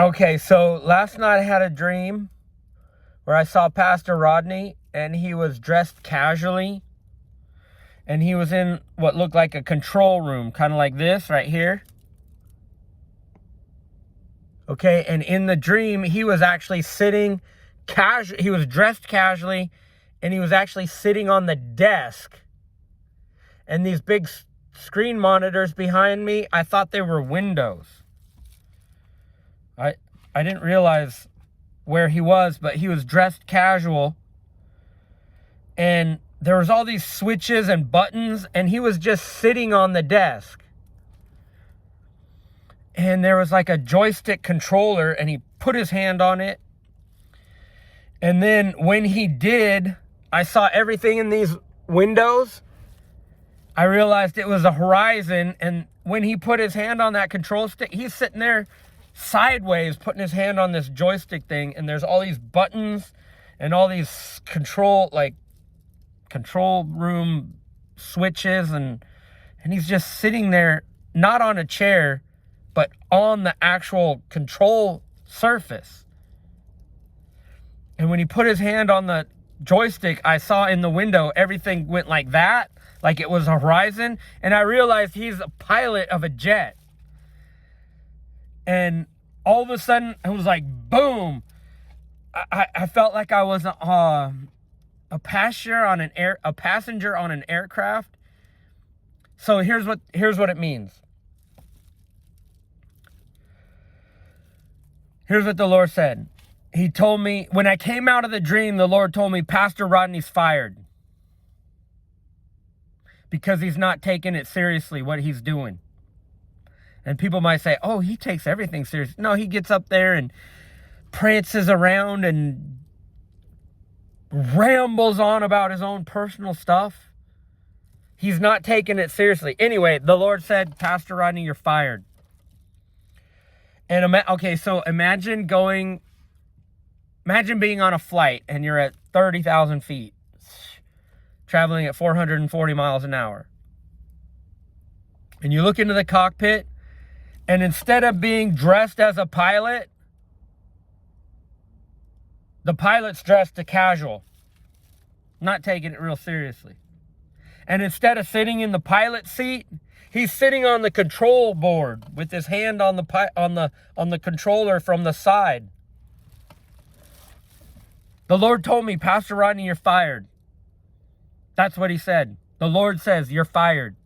Okay, so last night I had a dream where I saw Pastor Rodney, and he was dressed casually, and he was in what looked like a control room, kind of like this right here. Okay, and in the dream, he was actually sitting he was dressed casually, and he was actually sitting on the desk. And these big screen monitors behind me, I thought they were windows. I didn't realize where he was, but he was dressed casual. And there was all these switches and buttons, and he was just sitting on the desk. And there was like a joystick controller, and he put his hand on it. And then when he did, I saw everything in these windows. I realized it was a horizon, and when he put his hand on that control stick, he's sitting there sideways putting his hand on this joystick thing, and there's all these buttons and all these control room switches, and he's just sitting there, not on a chair, but on the actual control surface. And when he put his hand on the joystick, I saw in the window everything went like that, like it was a horizon, and I realized he's a pilot of a jet. And all of a sudden, it was like, boom. I felt like I was a passenger on an aircraft. So here's what it means. Here's what the Lord said. He told me, when I came out of the dream, the Lord told me, Pastor Rodney's fired. Because he's not taking it seriously, what he's doing. And people might say, oh, he takes everything seriously. No, he gets up there and prances around and rambles on about his own personal stuff. He's not taking it seriously. Anyway, the Lord said, Pastor Rodney, you're fired. And okay, so imagine being on a flight and you're at 30,000 feet, traveling at 440 miles an hour. And you look into the cockpit, and instead of being dressed as a pilot, the pilot's dressed to casual, not taking it real seriously. And instead of sitting in the pilot seat, he's sitting on the control board with his hand on the controller from the side. The Lord told me, Pastor Rodney, you're fired. That's what he said. The Lord says, you're fired.